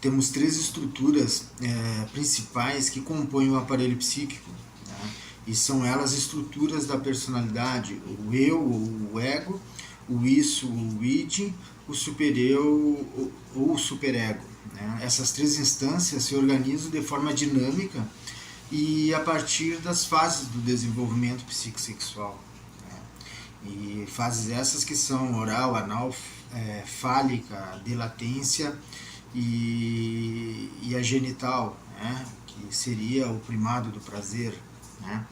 temos três estruturas principais que compõem o aparelho psíquico, né? E são elas estruturas da personalidade: o eu, o ego, o isso, o id, o supereu ou o superego, né? Essas três instâncias se organizam de forma dinâmica e a partir das fases do desenvolvimento psicossexual, né? E fases essas que são oral, anal, fálica, de latência e a genital, né? Que seria o primado do prazer, né?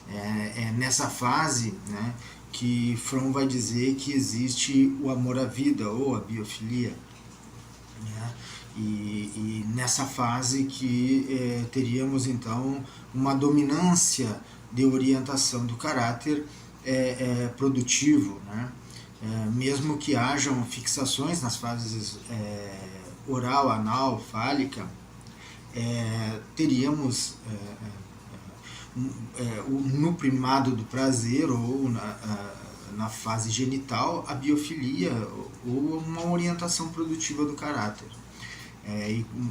É nessa fase, né, que Fromm vai dizer que existe o amor à vida ou a biofilia, né? E nessa fase que teríamos então uma dominância de orientação do caráter produtivo, né? Mesmo que hajam fixações nas fases oral, anal, fálica, teríamos no primado do prazer ou na fase genital a biofilia ou uma orientação produtiva do caráter.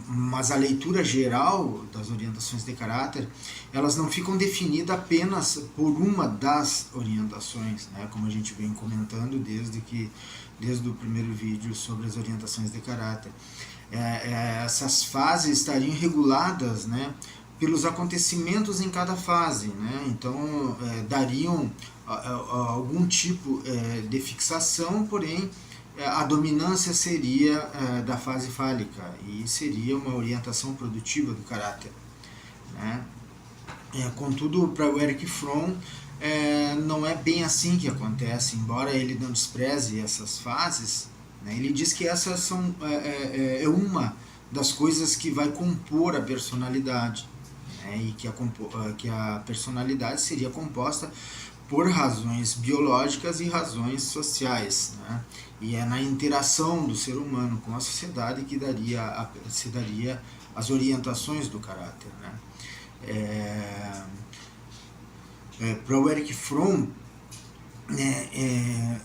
Mas a leitura geral das orientações de caráter, elas não ficam definidas apenas por uma das orientações, né? Como a gente vem comentando desde o primeiro vídeo sobre as orientações de caráter. Essas fases estariam reguladas, né, pelos acontecimentos em cada fase, né? Então dariam algum tipo de fixação, porém a dominância seria da fase fálica e seria uma orientação produtiva do caráter, né? Contudo, para o Erich Fromm, não é bem assim que acontece, embora ele não despreze essas fases, né? Ele diz que essas são uma das coisas que vai compor a personalidade, né? E que a personalidade seria composta por razões biológicas e razões sociais, né? E é na interação do ser humano com a sociedade que se daria as orientações do caráter, né? Para o Erich Fromm,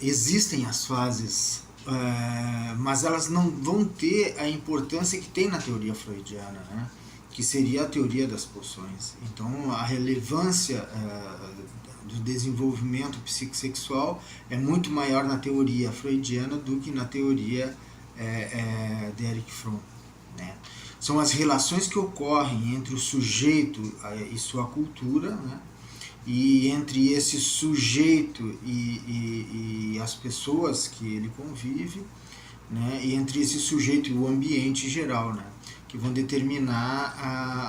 existem as fases, mas elas não vão ter a importância que tem na teoria freudiana, né? Que seria a teoria das pulsões. Então, a relevância do desenvolvimento psicossexual é muito maior na teoria freudiana do que na teoria de Erich Fromm, né? São as relações que ocorrem entre o sujeito e sua cultura, né? E entre esse sujeito e as pessoas que ele convive, né? E entre esse sujeito e o ambiente geral, né? Que vão determinar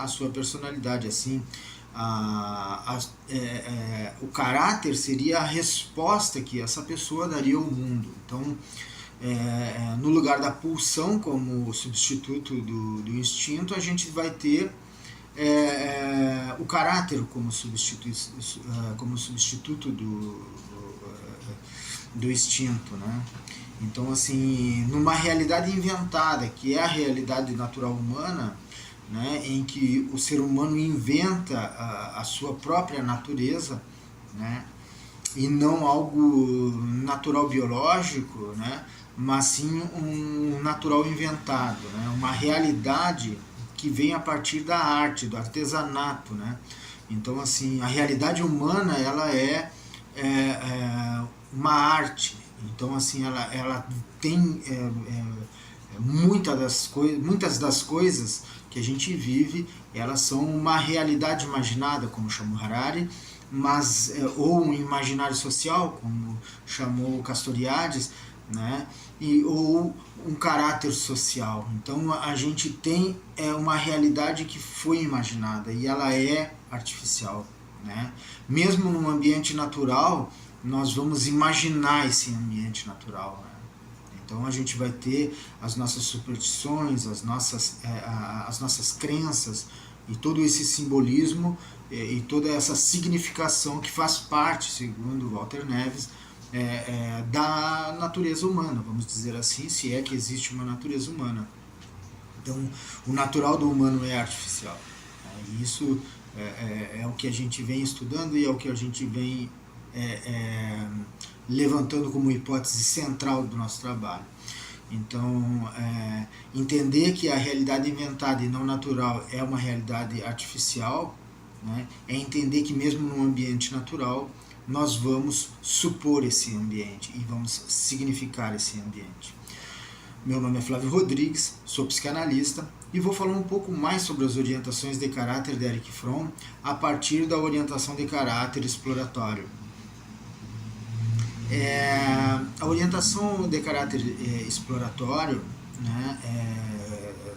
a sua personalidade. Assim, o caráter seria a resposta que essa pessoa daria ao mundo. Então, no lugar da pulsão como substituto do instinto, a gente vai ter o caráter como substituto do instinto, né? Então, assim, numa realidade inventada, que é a realidade natural humana, né, em que o ser humano inventa a sua própria natureza, né, e não algo natural biológico, né, mas sim um natural inventado, né, uma realidade que vem a partir da arte, do artesanato, né. Então, assim, a realidade humana, ela é uma arte. Então, assim, ela tem muitas das coisas que a gente vive, elas são uma realidade imaginada, como chamou Harari, mas ou um imaginário social, como chamou Castoriadis, né? Ou um caráter social. Então a gente tem uma realidade que foi imaginada e ela é artificial, né? Mesmo num ambiente natural, nós vamos imaginar esse ambiente natural, né? Então a gente vai ter as nossas superstições, as nossas crenças e todo esse simbolismo e toda essa significação que faz parte, segundo Walter Neves, da natureza humana, vamos dizer assim, se é que existe uma natureza humana. Então, o natural do humano é artificial. E isso é o que a gente vem estudando e é o que a gente vem levantando como hipótese central do nosso trabalho. Então, entender que a realidade inventada e não natural é uma realidade artificial, né, é entender que mesmo num ambiente natural, nós vamos supor esse ambiente e vamos significar esse ambiente. Meu nome é Flávio Rodrigues, sou psicanalista e vou falar um pouco mais sobre as orientações de caráter de Erich Fromm a partir da orientação de caráter exploratório. A orientação de caráter exploratório, né,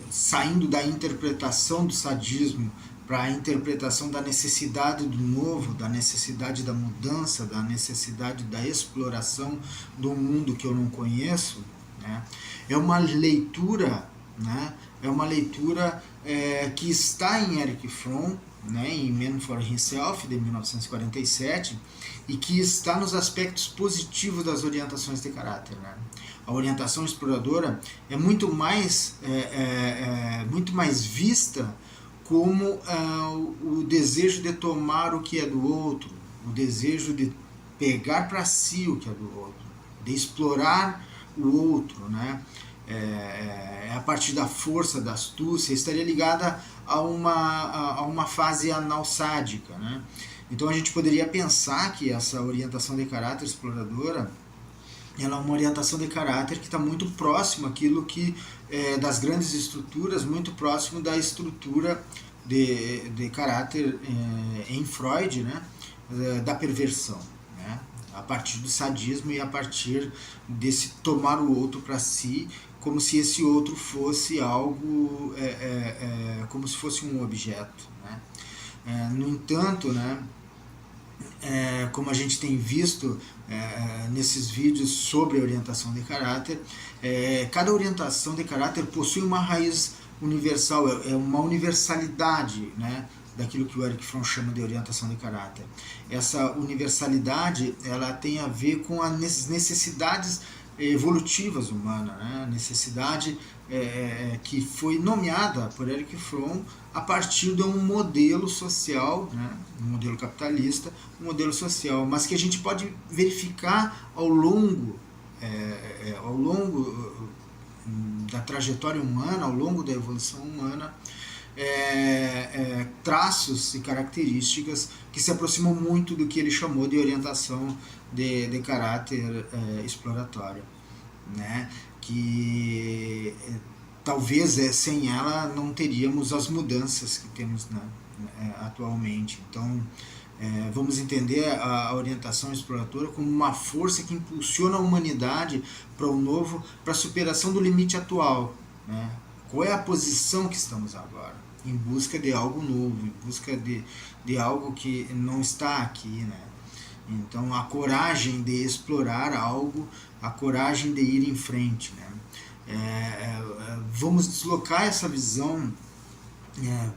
saindo da interpretação do sadismo para a interpretação da necessidade do novo, da necessidade da mudança, da necessidade da exploração do mundo que eu não conheço, né, é uma leitura, né, que está em Erich Fromm, né, em Man for Himself, de 1947, e que está nos aspectos positivos das orientações de caráter. Né? A orientação exploradora é muito mais vista como o desejo de tomar o que é do outro, o desejo de pegar para si o que é do outro, de explorar o outro, né? A partir da força, da astúcia, estaria ligada a uma fase analsádica, né? Então a gente poderia pensar que essa orientação de caráter exploradora, ela é uma orientação de caráter que está muito próximo àquilo que das grandes estruturas, muito próximo da estrutura de caráter em Freud, né? Da perversão, né? A partir do sadismo e a partir desse tomar o outro para si, como se esse outro fosse algo, como se fosse um objeto, né? No entanto, né, como a gente tem visto nesses vídeos sobre orientação de caráter, cada orientação de caráter possui uma raiz universal, é uma universalidade, né, daquilo que o Erich Fromm chama de orientação de caráter. Essa universalidade, ela tem a ver com as necessidades evolutivas humanas, né? Necessidade que foi nomeada por Erich Fromm a partir de um modelo social, né? Um modelo capitalista, um modelo social, mas que a gente pode verificar ao longo da trajetória humana, ao longo da evolução humana, traços e características que se aproximam muito do que ele chamou de orientação de caráter exploratório, né? Que talvez sem ela não teríamos as mudanças que temos, né, atualmente. Então vamos entender a orientação exploratória como uma força que impulsiona a humanidade para o novo, para a superação do limite atual, né? Qual é a posição que estamos agora? Em busca de algo novo, em busca de algo que não está aqui, né? Então a coragem de explorar algo, a coragem de ir em frente, né? Vamos deslocar essa visão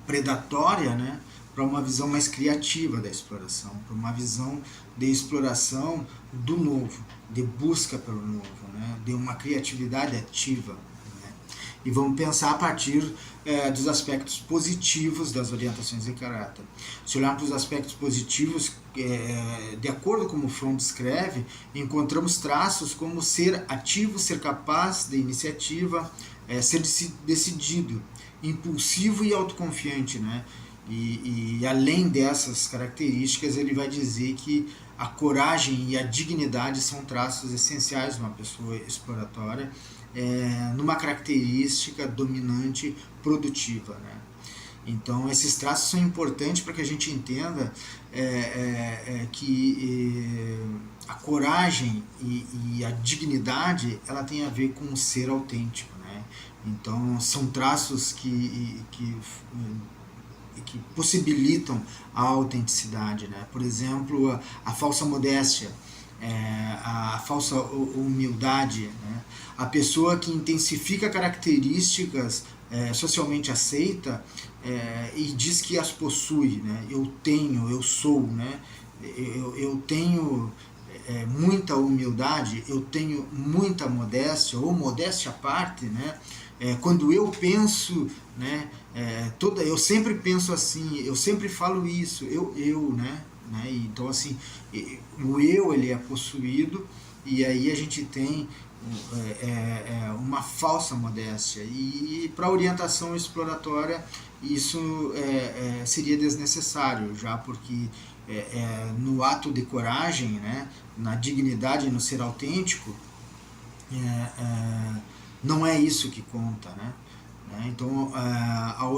predatória, né, para uma visão mais criativa da exploração, para uma visão de exploração do novo, de busca pelo novo, né, de uma criatividade ativa. E vamos pensar a partir dos aspectos positivos das orientações de caráter. Se olharmos para os aspectos positivos, de acordo com o Fromm descreve, encontramos traços como ser ativo, ser capaz de iniciativa, ser decidido, impulsivo e autoconfiante, né? E além dessas características, ele vai dizer que a coragem e a dignidade são traços essenciais de uma pessoa exploratória, numa característica dominante produtiva, né? Então esses traços são importantes para que a gente entenda que a coragem e a dignidade, ela tem a ver com o ser autêntico, né? Então são traços que possibilitam a autenticidade, né? Por exemplo, a falsa modéstia, a falsa humildade, né? A pessoa que intensifica características socialmente aceita e diz que as possui, né? Eu tenho, eu sou, né? Eu tenho muita humildade, eu tenho muita modéstia, ou modéstia à parte, né? Quando eu penso, né? Eu sempre penso assim, eu sempre falo isso, né? Então assim, o eu, ele é possuído, e aí a gente tem uma falsa modéstia. E para a orientação exploratória isso seria desnecessário, já porque no ato de coragem, né, na dignidade, no ser autêntico, não é isso que conta, né? Então,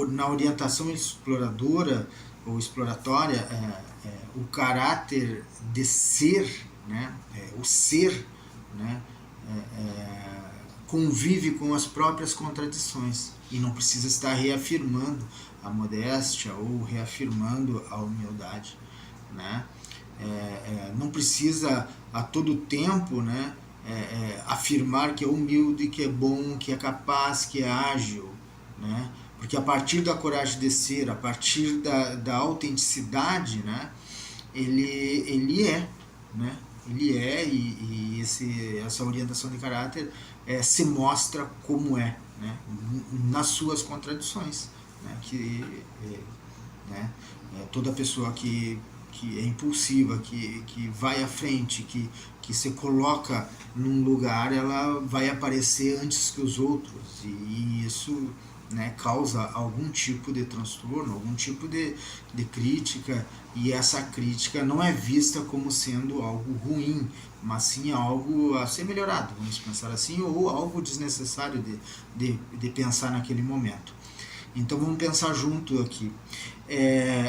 na orientação exploradora ou exploratória, o caráter de ser, né, o ser, né, convive com as próprias contradições e não precisa estar reafirmando a modéstia ou reafirmando a humildade, né? Não precisa a todo tempo, né, afirmar que é humilde, que é bom, que é capaz, que é ágil, né? Porque a partir da coragem de ser, a partir da autenticidade, né, ele é, né? Ele é, e essa orientação de caráter se mostra como é, né? Nas suas contradições, né? Né? Toda pessoa que é impulsiva, que vai à frente, que se coloca num lugar, ela vai aparecer antes que os outros, e isso, né, causa algum tipo de transtorno, algum tipo de crítica, e essa crítica não é vista como sendo algo ruim, mas sim algo a ser melhorado, vamos pensar assim, ou algo desnecessário de pensar naquele momento. Então vamos pensar junto aqui.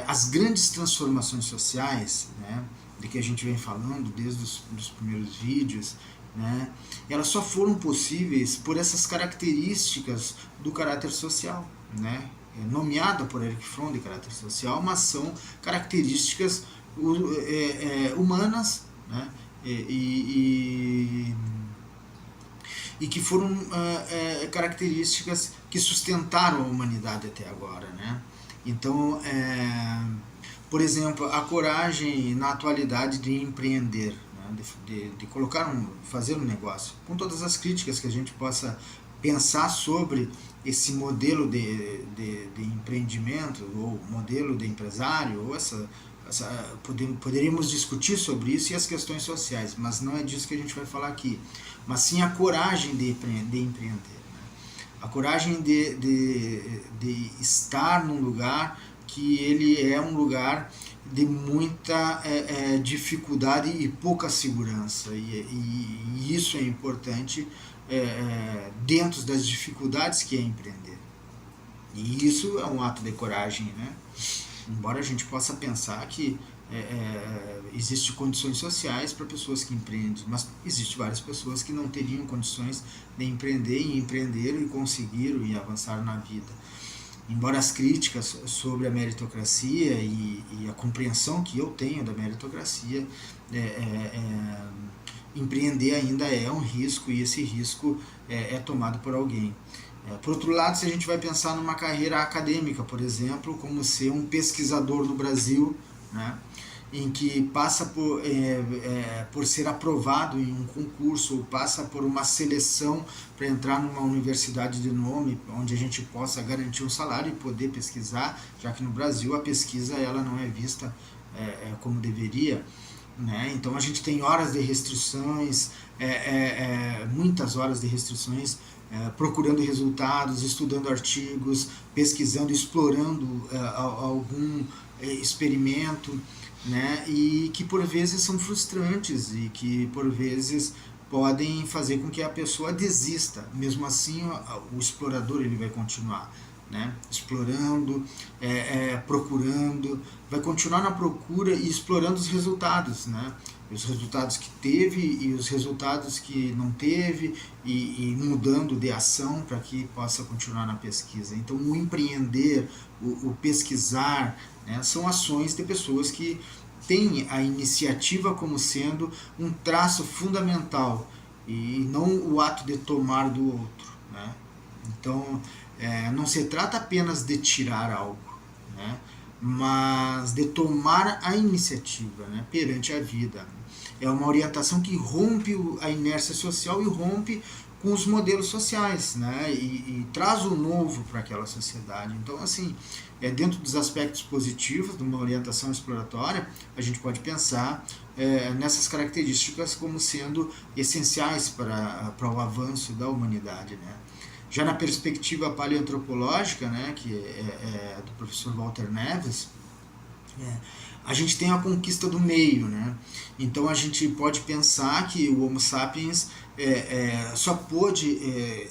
As grandes transformações sociais, né, de que a gente vem falando desde os primeiros vídeos, né, elas só foram possíveis por essas características do caráter social, né, nomeada por Erich Fromm de caráter social, mas são características humanas, né, e que foram características que sustentaram a humanidade até agora, né? Então, por exemplo, a coragem na atualidade de empreender, né? de fazer um negócio, com todas as críticas que a gente possa pensar sobre esse modelo de empreendimento, ou modelo de empresário, ou poderíamos discutir sobre isso e as questões sociais, mas não é disso que a gente vai falar aqui, mas sim a coragem de empreender, né? A coragem de estar num lugar que ele é um lugar de muita dificuldade e pouca segurança, e isso é importante dentro das dificuldades que é empreender, e isso é um ato de coragem, né? Embora a gente possa pensar que existem condições sociais para pessoas que empreendem, mas existem várias pessoas que não teriam condições de empreender e empreenderam e conseguiram e avançaram na vida. Embora as críticas sobre a meritocracia e a compreensão que eu tenho da meritocracia, empreender ainda é um risco, e esse risco é tomado por alguém. Por outro lado, se a gente vai pensar numa carreira acadêmica, por exemplo, como ser um pesquisador no Brasil, né, em que passa por ser aprovado em um concurso, ou passa por uma seleção para entrar numa universidade de nome, onde a gente possa garantir um salário e poder pesquisar, já que no Brasil a pesquisa ela não é vista como deveria, né? Então a gente tem horas de restrições, muitas horas de restrições, procurando resultados, estudando artigos, pesquisando, explorando algum experimento, né? E que por vezes são frustrantes e que por vezes podem fazer com que a pessoa desista. Mesmo assim, o explorador ele vai continuar, né? Explorando, procurando, vai continuar na procura e explorando os resultados, né? Os resultados que teve e os resultados que não teve, e mudando de ação para que possa continuar na pesquisa. Então, o empreender, o pesquisar, né, são ações de pessoas que têm a iniciativa como sendo um traço fundamental e não o ato de tomar do outro, né? Então, não se trata apenas de tirar algo, né, mas de tomar a iniciativa, né, perante a vida. É uma orientação que rompe a inércia social e rompe com os modelos sociais, né, e traz o novo para aquela sociedade. Então, assim, dentro dos aspectos positivos de uma orientação exploratória, a gente pode pensar nessas características como sendo essenciais para o avanço da humanidade, né? Já na perspectiva paleoantropológica, né, que é do professor Walter Neves, a gente tem a conquista do meio, né? Então a gente pode pensar que o Homo sapiens só pôde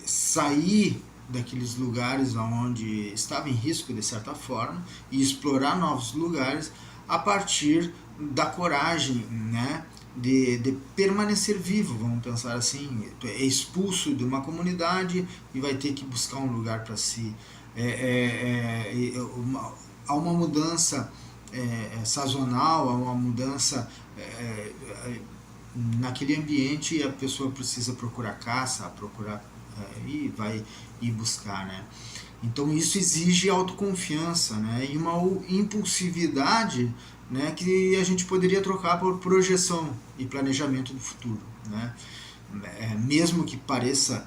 sair daqueles lugares onde estava em risco de certa forma e explorar novos lugares a partir da coragem, né, de permanecer vivo, vamos pensar assim. É expulso de uma comunidade e vai ter que buscar um lugar para si. Há uma mudança sazonal, há uma mudança naquele ambiente, e a pessoa precisa procurar caça, procurar e vai ir buscar, né? Então isso exige autoconfiança, né? E uma impulsividade, né, que a gente poderia trocar por projeção e planejamento do futuro, né? Mesmo que pareça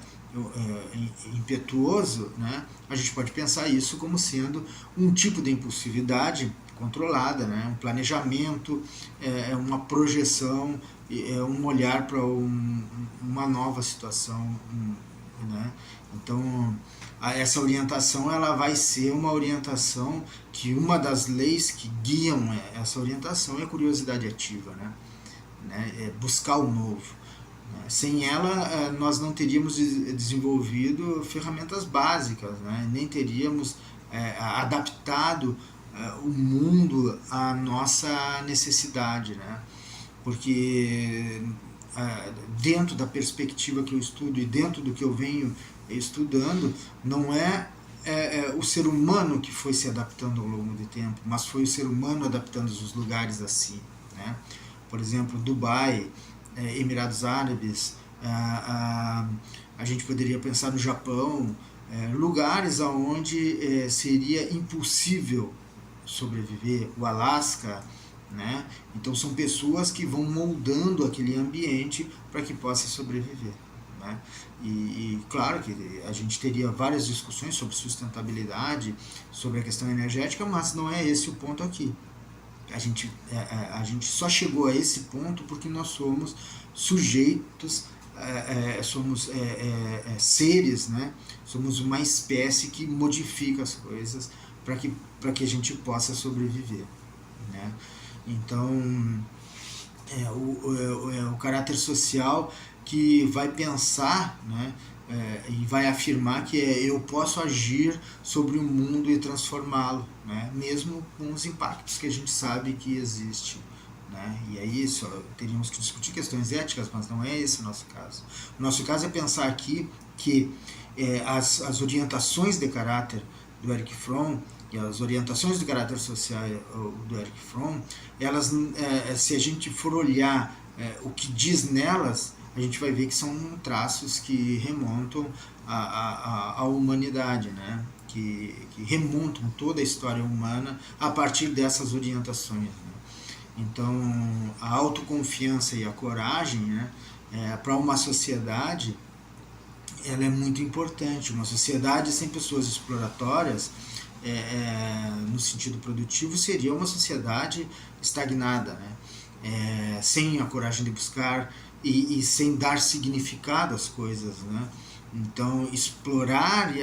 impetuoso, né, a gente pode pensar isso como sendo um tipo de impulsividade controlada, né, um planejamento, uma projeção, um olhar para uma nova situação, né? Então essa orientação ela vai ser uma orientação que uma das leis que guiam essa orientação é a curiosidade ativa, né? É buscar o novo. Sem ela, nós não teríamos desenvolvido ferramentas básicas, né? Nem teríamos adaptado o mundo à nossa necessidade, né? Porque dentro da perspectiva que eu estudo e dentro do que eu venho estudando, não é o ser humano que foi se adaptando ao longo do tempo, mas foi o ser humano adaptando os lugares a si, né? Por exemplo, Dubai, Emirados Árabes, a gente poderia pensar no Japão, lugares onde seria impossível sobreviver, o Alasca, né? Então são pessoas que vão moldando aquele ambiente para que possa sobreviver, né? E claro que a gente teria várias discussões sobre sustentabilidade, sobre a questão energética, mas não é esse o ponto aqui. A gente só chegou a esse ponto porque nós somos sujeitos, somos seres, né? Somos uma espécie que modifica as coisas para que a gente possa sobreviver, né? Então o caráter social que vai pensar, né, e vai afirmar que eu posso agir sobre o mundo e transformá-lo, né, mesmo com os impactos que a gente sabe que existe, né? E aí teríamos que discutir questões éticas, mas não é esse o nosso caso. O nosso caso é pensar aqui que as orientações de caráter do Erich Fromm e as orientações de caráter social do Erich Fromm, elas, se a gente for olhar o que diz nelas, a gente vai ver que são traços que remontam à humanidade, né? Que remontam toda a história humana a partir dessas orientações, né? Então, a autoconfiança e a coragem, né, para uma sociedade, ela é muito importante. Uma sociedade sem pessoas exploratórias, no sentido produtivo, seria uma sociedade estagnada, né? Sem a coragem de buscar e sem dar significado às coisas, né? Então, explorar e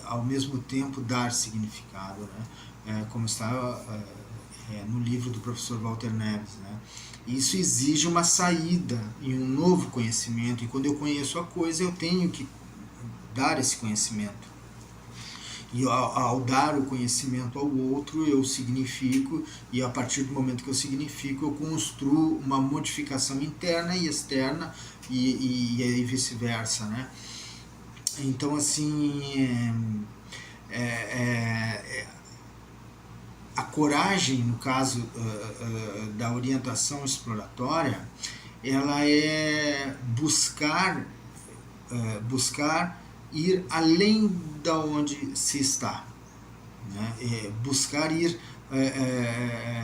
ao mesmo tempo dar significado, né? Como está no livro do professor Walter Neves, né? Isso exige uma saída e um novo conhecimento, e quando eu conheço a coisa, eu tenho que dar esse conhecimento. E ao dar o conhecimento ao outro, eu significo, e a partir do momento que eu significo, eu construo uma modificação interna e externa, e aí vice-versa, né? Então, assim, a coragem, no caso da orientação exploratória, ela é buscar ir além da onde se está, né? Buscar ir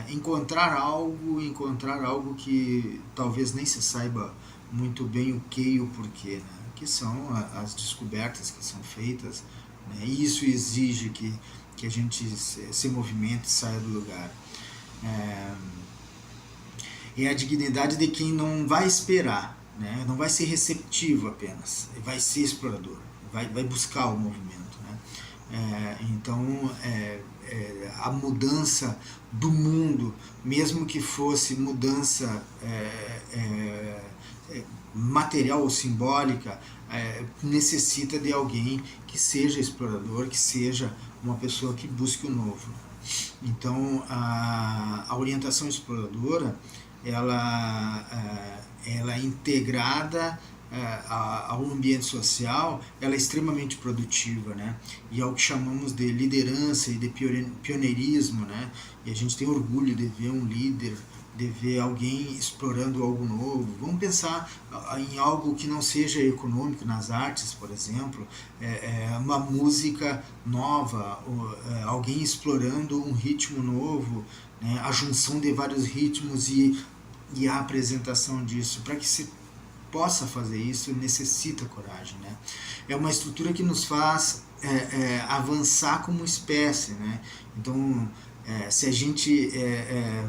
encontrar algo que talvez nem se saiba muito bem o que e o porquê, né? Que são as descobertas que são feitas, né? E isso exige que que a gente se movimente e saia do lugar. É a dignidade de quem não vai esperar, né? Não vai ser receptivo apenas, vai ser explorador, vai buscar o movimento, né? Então, a mudança do mundo, mesmo que fosse mudança material ou simbólica, necessita de alguém que seja explorador, que seja uma pessoa que busque o novo. Então, a orientação exploradora, ela é integrada ao ambiente social, ela é extremamente produtiva, né? E é o que chamamos de liderança e de pioneirismo, né? E a gente tem orgulho de ver um líder, de ver alguém explorando algo novo. Vamos pensar em algo que não seja econômico, nas artes, por exemplo, uma música nova, alguém explorando um ritmo novo, né? A junção de vários ritmos e a apresentação disso. Para que se possa fazer isso, necessita coragem, né? É uma estrutura que nos faz avançar como espécie, né? Então, se a gente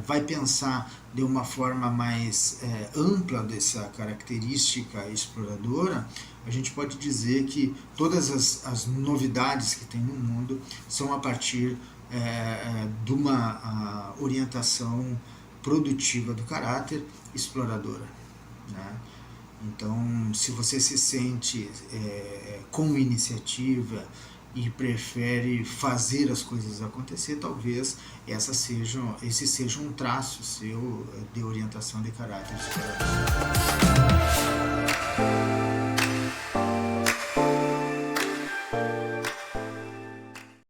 vai pensar de uma forma mais ampla dessa característica exploradora, a gente pode dizer que todas as novidades que tem no mundo são a partir de uma orientação produtiva do caráter exploradora, né? Então, se você se sente com iniciativa e prefere fazer as coisas acontecer, talvez esse seja um traço seu de orientação de caráter explorador.